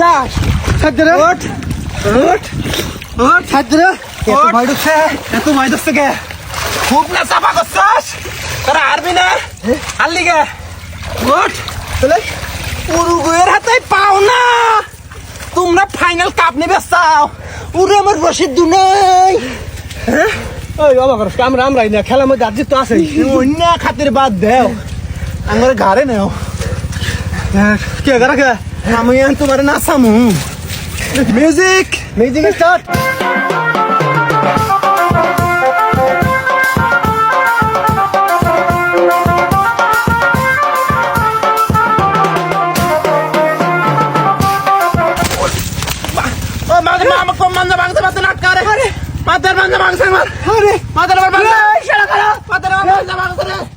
যাস সাজ্জরে ওঠ ওঠ ওঠ সাজ্জরে এত ভয় ঢুকছে এত ভয় ঢুকছে কে খুব না চাপা করছস তোরা হারবি না হারলি গে ওঠ চলে উরুগুয়ের হাতে পাও না তোমরা ফাইনাল কাপ নেবে চাও উরে আমার রশিদ দু নাই হ্যাঁ ওই বাবা করস আমরাই না খেলার মধ্যে আজ তো আছে অন্য খাতির বাদ দেও আমার ঘরে নেও কে ঘরে কে আমি তোমার নাচামু মিউজিক মিউজিক স্টার্ট Mata,